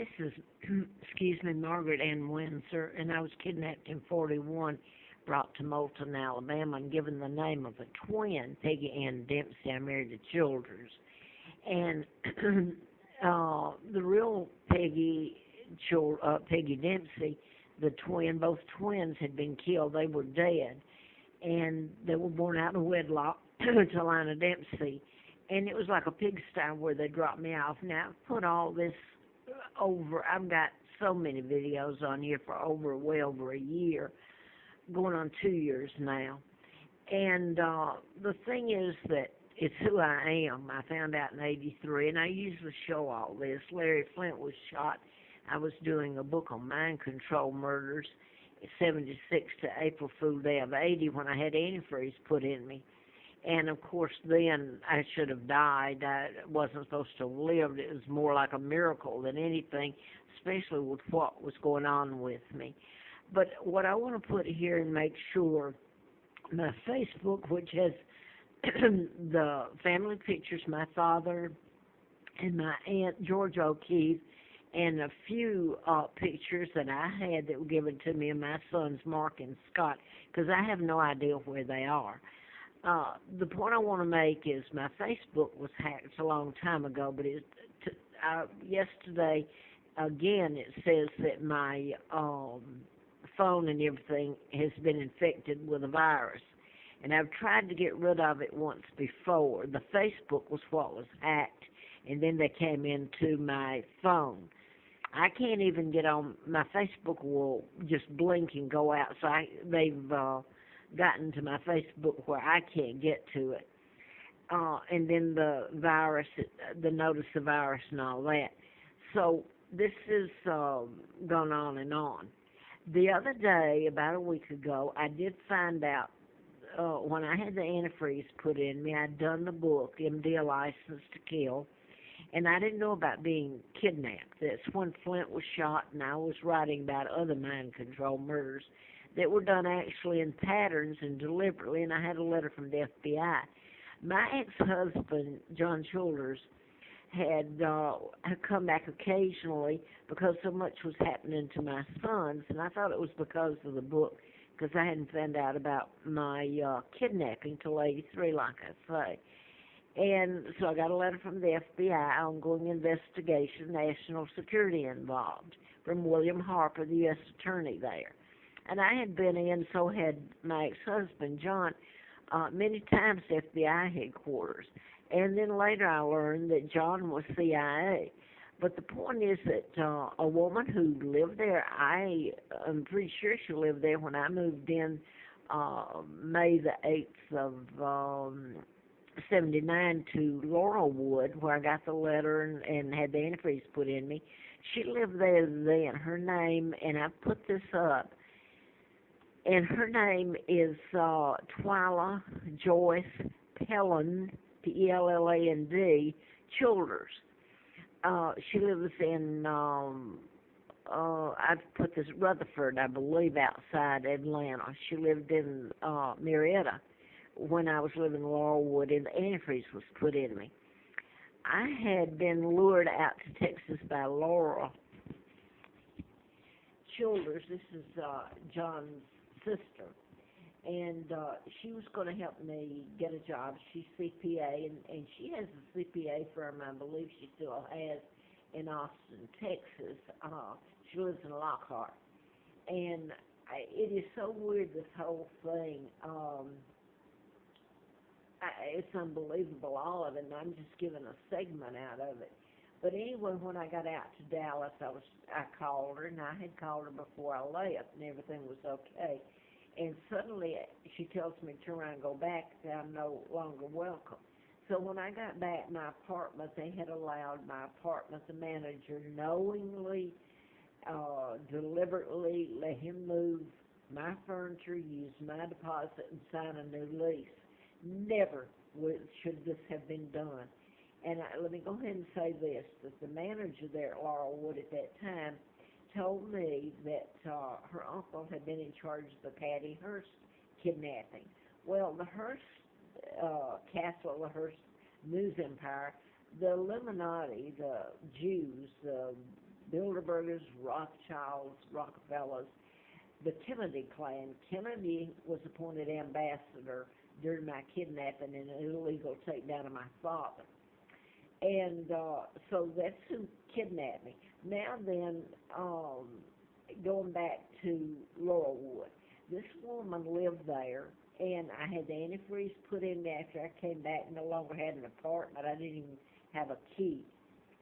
This is, excuse me, Margaret Ann Windsor, and I was kidnapped in 41, brought to Moulton, Alabama, and given the name of a twin, Peggy Ann Dempsey. I married the Childers. And the real Peggy Dempsey, the twin, both twins had been killed. They were dead, and they were born out of wedlock to Lina Dempsey. And it was like a pigsty where they dropped me off. Now, I've put all this over. I've got so many videos on here for well over a year, going on 2 years now. And the thing is that it's who I am. I found out in '83, and I usually show all this. Larry Flint was shot. I was doing a book on mind control murders, 76 to April Fool Day of '80, when I had antifreeze put in me. And, of course, then I should have died. I wasn't supposed to have lived. It was more like a miracle than anything, especially with what was going on with me. But what I want to put here and make sure, my Facebook, which has the family pictures, my father and my aunt, George O'Keefe, and a few pictures that I had that were given to me of my sons, Mark and Scott, because I have no idea where they are. The point I want to make is my Facebook was hacked a long time ago, but yesterday, again, it says that my phone and everything has been infected with a virus. And I've tried to get rid of it once before. The Facebook was what was hacked, and then they came into my phone. I can't even get on. My Facebook will just blink and go out, so they've gotten to my Facebook where I can't get to it. And then the virus, the notice of virus and all that. So this is gone on and on. The other day, about a week ago, I did find out when I had the antifreeze put in me, I'd done the book, MD: A License to Kill, and I didn't know about being kidnapped. That's when Flint was shot, and I was writing about other mind control murders that were done actually in patterns and deliberately, and I had a letter from the FBI. My ex-husband, John Childers, had come back occasionally because so much was happening to my sons, and I thought it was because of the book, because I hadn't found out about my kidnapping till '83, like I say. And so I got a letter from the FBI, ongoing investigation, national security involved, from William Harper, the U.S. attorney there. And I had been in, so had my ex-husband, John, many times to FBI headquarters. And then later I learned that John was CIA. But the point is that a woman who lived there, I'm pretty sure she lived there when I moved in May the 8th of '79 to Laurelwood, where I got the letter and had the antifreeze put in me. She lived there then. Her name, and I put this up, and her name is Twila Joyce Pelland, Pelland, Childers. She lives in, I've put this, Rutherford, I believe, outside Atlanta. She lived in Marietta when I was living in Laurelwood, and the antifreeze was put in me. I had been lured out to Texas by Laura Childers. This is John's sister, and she was going to help me get a job. She's CPA, and she has a CPA firm, I believe she still has, in Austin, Texas. She lives in Lockhart, and it is so weird, this whole thing. It's unbelievable, all of it, and I'm just giving a segment out of it. But anyway, when I got out to Dallas, I called her, and I had called her before I left, and everything was okay. And suddenly she tells me to turn around and go back, that I'm no longer welcome. So when I got back my apartment, they had allowed my apartment, the manager knowingly, deliberately let him move my furniture, use my deposit, and sign a new lease. Never should this have been done. And let me go ahead and say this, that the manager there at Laurelwood at that time told me that her uncle had been in charge of the Patty Hearst kidnapping. Well, the Hearst castle, the Hearst news empire, the Illuminati, the Jews, the Bilderbergers, Rothschilds, Rockefellers, the Kennedy clan. Kennedy was appointed ambassador during my kidnapping and an illegal takedown of my father. And so that's who kidnapped me. Now then, going back to Laurelwood, this woman lived there, and I had the antifreeze put in me after I came back. No longer had an apartment. I didn't even have a key.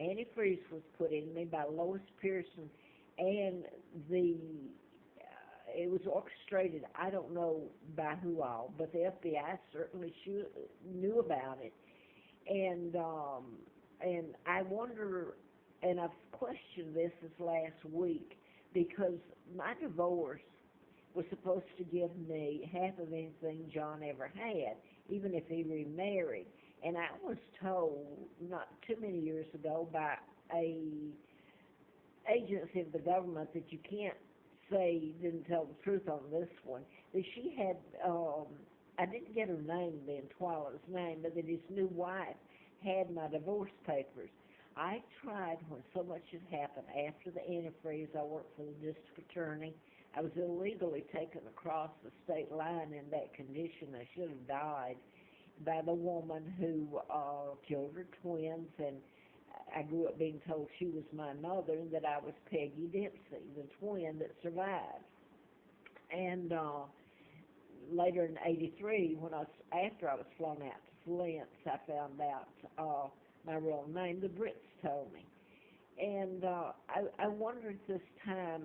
Antifreeze was put in me by Lois Pearson, and it was orchestrated. I don't know by who all, but the FBI certainly knew about it. And I wonder, and I've questioned this last week, because my divorce was supposed to give me half of anything John ever had, even if he remarried. And I was told not too many years ago by a agency of the government that you can't say you didn't tell the truth on this one, that she had, I didn't get her name then, Twila's name, but that his new wife had my divorce papers. I tried, when so much had happened, after the antifreeze, I worked for the district attorney. I was illegally taken across the state line in that condition. I should have died, by the woman who killed her twins, and I grew up being told she was my mother and that I was Peggy Dempsey, the twin that survived. And later in '83, after I was flown out to Flint, I found out my real name. The Brits told me. And I wonder at this time,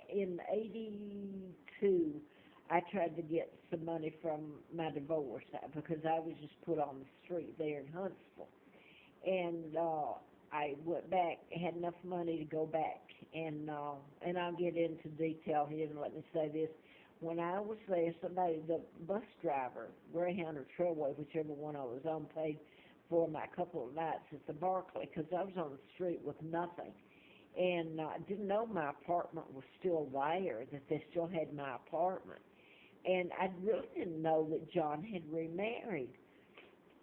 in '82, I tried to get some money from my divorce because I was just put on the street there in Huntsville. And I went back, had enough money to go back. And I'll get into detail here and let me say this. When I was there, the bus driver, Greyhound or Trailway, whichever one I was on, paid for my couple of nights at the Barclay because I was on the street with nothing. And I didn't know my apartment was still there, that they still had my apartment. And I really didn't know that John had remarried.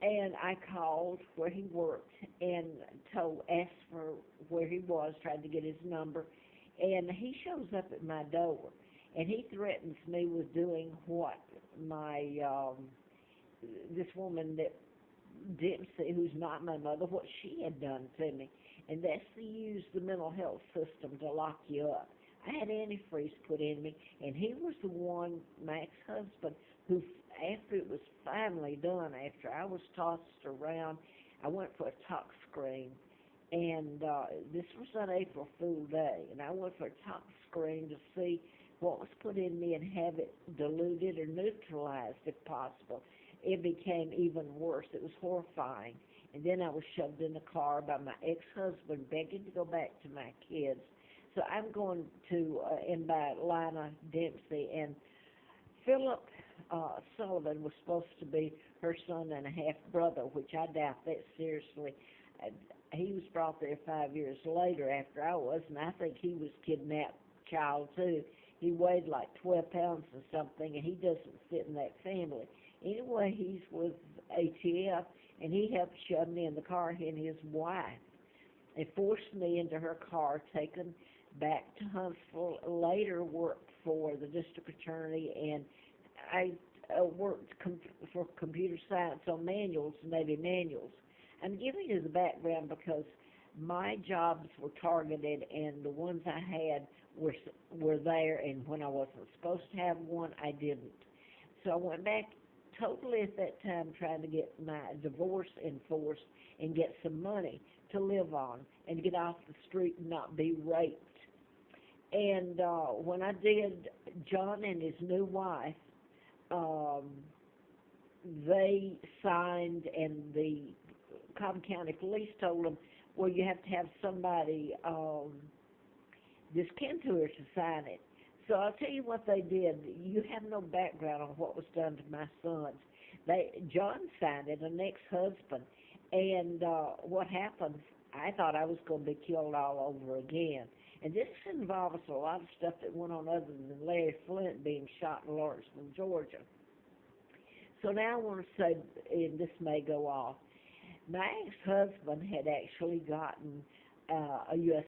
And I called where he worked and asked for where he was, tried to get his number. And he shows up at my door. And he threatens me with doing what this woman that Dempsey, who's not my mother, what she had done to me. And that's to use the mental health system to lock you up. I had antifreeze put in me, and he was the one, my ex-husband, who, after it was finally done, after I was tossed around, I went for a tox screen. And this was on April Fool Day, and I went for a tox screen to see what was put in me and have it diluted or neutralized if possible. It became even worse. It was horrifying. And then I was shoved in the car by my ex-husband begging to go back to my kids. So I'm going to invite Lina Dempsey, and Philip Sullivan was supposed to be her son and a half-brother, which I doubt that seriously. He was brought there 5 years later after I was, and I think he was kidnapped child too. He weighed like 12 pounds or something, and he doesn't fit in that family. Anyway, he's with ATF, and he helped shove me in the car, he and his wife. They forced me into her car, taken back to Huntsville, later worked for the district attorney, and I worked for computer science on manuals, Navy manuals. I'm giving you the background because my jobs were targeted, and the ones I had were there, and when I wasn't supposed to have one, I didn't. So I went back totally at that time trying to get my divorce enforced and get some money to live on and to get off the street and not be raped. And when I did, John and his new wife, they signed, and the Cobb County Police told them, well, you have to have somebody this kin to her to sign it. So I'll tell you what they did. You have no background on what was done to my sons. John signed it, an ex-husband, and what happened, I thought I was going to be killed all over again. And this involves a lot of stuff that went on other than Larry Flint being shot in Lawrenceville, Georgia. So now I want to say, and this may go off, my ex-husband had actually gotten a U.S.